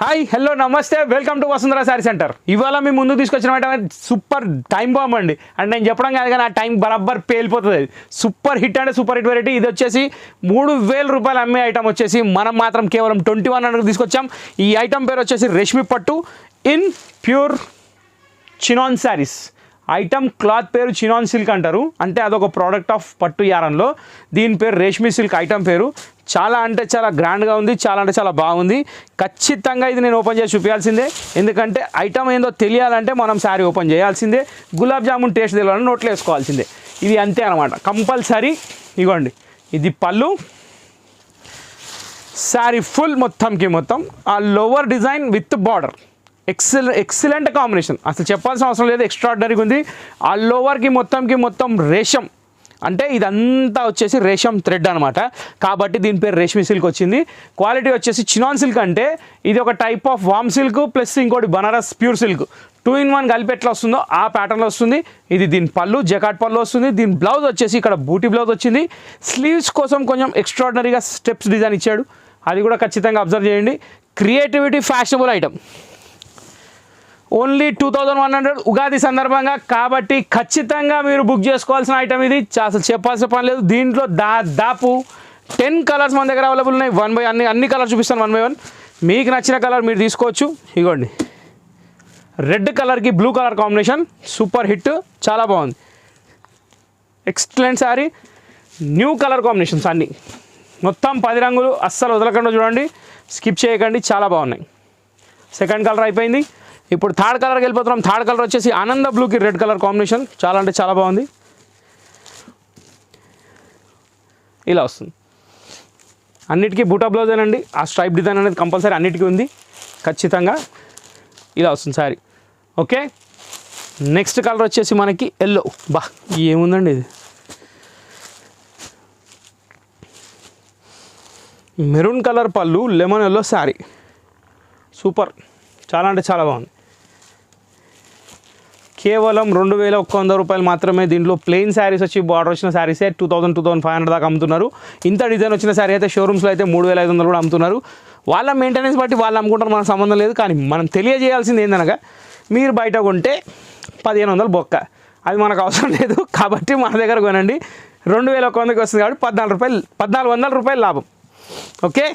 Hi hello నమస్తే welcome to Vasundhara sari centre. ఇవాళ మీ ముందు తీసుకొచ్చిన సూపర్ టైం బాంబ్ అండి. అండ్ నేను చెప్పడం కాదు కానీ ఆ టైం బరాబర్ పేలిపోతుంది. సూపర్ హిట్ అంటే సూపర్ హిట్ వెరైటీ. ఇది వచ్చేసి 3000 రూపాయలు అమ్మే ఐటమ్ వచ్చేసి మనం మాత్రం కేవలం 2100 తీసుకొచ్చాం. ఈ ఐటమ్ పేరు వచ్చేసి రేష్మి పట్టు in pure chinon saris. Item cloth పేరు చినాన్ సిల్క్ అంటారు, అంటే అదొక ప్రోడక్ట్ ఆఫ్ పట్టు యారంలో. దీని పేరు రేష్మి సిల్క్ ఐటమ్ పేరు. చాలా అంటే చాలా గ్రాండ్గా ఉంది, చాలా అంటే చాలా బాగుంది. ఖచ్చితంగా ఇది నేను ఓపెన్ చేసి చూపించాల్సిందే, ఎందుకంటే ఐటమ్ ఏందో తెలియాలంటే మనం శారీ ఓపెన్ చేయాల్సిందే. గులాబ్ జామున్ టేస్ట్ తెలియాలని నోట్లో వేసుకోవాల్సిందే. ఇది అంతే అనమాట, కంపల్సరీ. ఇగోండి, ఇది పళ్ళు, శారీ ఫుల్ మొత్తంకి మొత్తం ఆ lower design with border. Excellent combination, అసలు చెప్పాల్సిన అవసరం లేదు, ఎక్స్ట్రాడినరీగా ఉంది. ఆ లోవర్కి మొత్తం రేషం, అంటే ఇదంతా వచ్చేసి రేషం థ్రెడ్ అనమాట, కాబట్టి దీని పేరు రేష్మి సిల్క్ వచ్చింది. క్వాలిటీ వచ్చేసి చినాన్ సిల్క్, అంటే ఇది ఒక type of warm silk plus ఇంకోటి బనారస్ ప్యూర్ సిల్క్ 2 in 1 కలిపి ఎట్లా వస్తుందో ఆ ప్యాటర్న్లో వస్తుంది. ఇది దీని పళ్ళు జకాట్ పళ్ళు వస్తుంది. దీని బ్లౌజ్ వచ్చేసి ఇక్కడ బూటీ బ్లౌజ్ వచ్చింది. స్లీవ్స్ కోసం కొంచెం ఎక్స్ట్రాడినరీగా స్టెప్స్ డిజైన్ ఇచ్చాడు, అది కూడా ఖచ్చితంగా అబ్జర్వ్ చేయండి. Creativity, fashionable item. Only 2100 Ugadi సందర్భంగా, కాబట్టి ఖచ్చితంగా మీరు బుక్ చేసుకోవాల్సిన ఐటమ్ ఇది. అసలు చెప్పాల్సిన పని లేదు. దీంట్లో దాదాపు 10 కలర్స్ మన దగ్గర అవైలబుల్ ఉన్నాయి. అన్ని కలర్స్ చూపిస్తాను 1 by 1. మీకు నచ్చిన కలర్ మీరు తీసుకోవచ్చు. ఇగోండి, రెడ్ కలర్కి blue colour combination super hit, చాలా బాగుంది. Excellent sari, new colour combinations అన్నీ, మొత్తం 10 రంగులు, అస్సలు వదలకుండా చూడండి, స్కిప్ చేయకండి, చాలా బాగున్నాయి. సెకండ్ కలర్ అయిపోయింది. ఇప్పుడు థర్డ్ కలర్కి వెళ్ళిపోతున్నాం. థర్డ్ కలర్ వచ్చేసి ఆనంద బ్లూకి రెడ్ కలర్ కాంబినేషన్, చాలా అంటే చాలా బాగుంది. ఇలా వస్తుంది, అన్నిటికీ బూటా బ్లౌజ్ అండి. ఆ స్ట్రైప్ డిజైన్ అనేది కంపల్సరీ అన్నిటికీ ఉంది, ఖచ్చితంగా ఇలా వస్తుంది శారీ. ఓకే, నెక్స్ట్ కలర్ వచ్చేసి మనకి ఎల్లో. బా, ఏముందండి ఇది, మెరూన్ కలర్ పళ్ళు, లెమన్ ఎల్లో శారీ, సూపర్, చాలా అంటే చాలా బాగుంది. కేవలం 2100 రూపాయలు మాత్రమే. దీంట్లో ప్లెయిన్ శారీస్ వచ్చి బార్డర్ వచ్చిన శారీసే 2000-2500 దాకా అమ్ముతున్నారు. ఇంత డిజైన్ వచ్చిన శారీ అయితే షోరూమ్స్లో అయితే 3500 కూడా అమ్ముతున్నారు. వాళ్ళ మెయింటెనెన్స్ బట్టి వాళ్ళు అమ్ముకుంటారు, మనకు సంబంధం లేదు. కానీ మనం తెలియజేయాల్సింది ఏందనగా, మీరు బయట కొంటే 1500 బొక్క, అది మనకు అవసరం లేదు. కాబట్టి మన దగ్గర కొనండి, 2100కి వస్తుంది కాబట్టి 1400 రూపాయలు లాభం. ఓకే,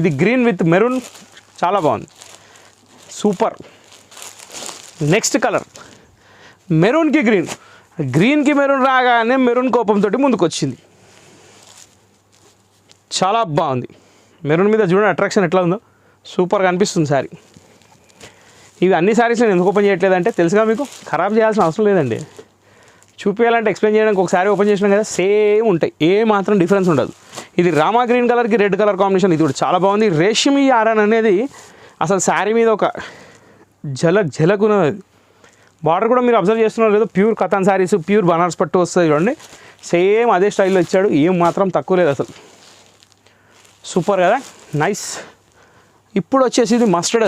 ఇది గ్రీన్ విత్ మెరూన్, చాలా బాగుంది, సూపర్. నెక్స్ట్ కలర్ మెరూన్కి గ్రీన్, గ్రీన్కి మెరూన్ రాగానే మెరూన్ కోపంతో ముందుకు వచ్చింది, చాలా బాగుంది. మెరూన్ మీద చూడండి అట్రాక్షన్ ఎట్లా ఉందో, సూపర్గా అనిపిస్తుంది శారీ. ఇవి అన్ని శారీస్ నేను ఎందుకు ఓపెన్ చేయట్లేదంటే తెలుసుగా మీకు, ఖరాబ్ చేయాల్సిన అవసరం లేదండి. చూపించాలంటే ఎక్స్ప్లెయిన్ చేయడానికి ఒక శారీ ఓపెన్ చేసినాం కదా, సేమ్ ఉంటాయి, ఏ మాత్రం డిఫరెన్స్ ఉండదు. ఇది రామా గ్రీన్ కలర్కి రెడ్ కలర్ కాంబినేషన్, ఇది కూడా చాలా బాగుంది. రేష్మి యారన్ అనేది అసలు శారీ మీద ఒక ఝలక్ ఉన్నది. బార్డర్ కూడా మీరు అబ్జర్వ్ చేస్తున్నారు లేదు, ప్యూర్ కథాన్ శారీస్, ప్యూర్ బనారస్ పట్టు వస్తుంది చూడండి, సేమ్ అదే స్టైల్లో ఇచ్చాడు, ఏం మాత్రం తక్కువ లేదు అసలు, సూపర్ కదా, నైస్. ఇప్పుడు వచ్చేసి ఇది మస్టర్డ్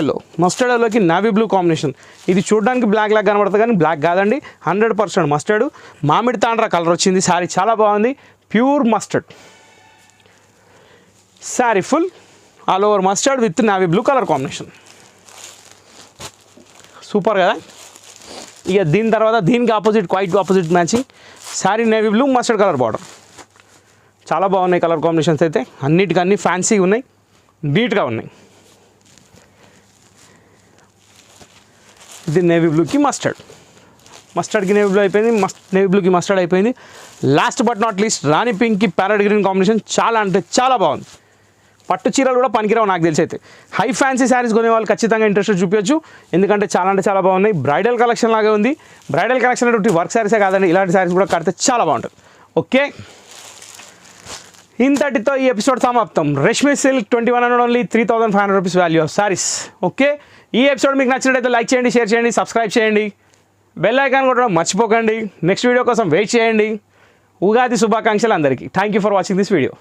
ఎల్లోకి నావీ బ్లూ కాంబినేషన్. ఇది చూడడానికి బ్లాక్ లాగా కనబడుతుంది కానీ బ్లాక్ కాదండి, 100% మస్టర్డ్. మామిడి తాండ్రా కలర్ వచ్చింది, శారీ చాలా బాగుంది, pure mustard sari, full all over mustard with navy blue colour combination, super కదా. ఇక దీని తర్వాత దీనికి quite opposite matching sari, navy blue mustard colour border, చాలా బాగున్నాయి కలర్ కాంబినేషన్స్ అయితే. అన్నిటికన్నీ ఫ్యాన్సీగా ఉన్నాయి, నీట్గా ఉన్నాయి. ఇది నేవీ బ్లూకి మస్టర్డ్కి నేవీ బ్లూ అయిపోయింది, నేవీ బ్లూకి మస్టర్డ్ అయిపోయింది. లాస్ట్ బట్ నాట్ లీస్ట్ రాణి పింక్కి ప్యారెట్ గ్రీన్ కాంబినేషన్, చాలా అంటే చాలా బాగుంది. పట్టు చీరలు కూడా పనికిరావు నాకు తెలిసి అయితే. హై ఫ్యాన్సీ శారీస్ కొనే వాళ్ళు ఖచ్చితంగా ఇంట్రెస్ట్ చూపించచ్చు, ఎందుకంటే చాలా అంటే చాలా బాగున్నాయి. బ్రైడల్ కలెక్షన్ లాగే ఉంది. బ్రైడల్ కలెక్షన్ అంటే వర్క్ శారీసే కాదండి, ఇలాంటి శారీస్ కూడా కడితే చాలా బాగుంటుంది. ఓకే, ఇంతటితో ఈ ఎపిసోడ్ సమాప్తం. Reshmi silk 2100 only, 3500 rupees value of saris. Okay, ఈ ఎపిసోడ్ మీకు నచ్చినట్టయితే లైక్ చేయండి, షేర్ చేయండి, సబ్స్క్రైబ్ చేయండి, బెల్ ఐకాన్ కొట్టడం మర్చిపోకండి. నెక్స్ట్ వీడియో కోసం వెయిట్ చేయండి. ఉగాది శుభాకాంక్షలు అందరికీ. Thank you for watching this video.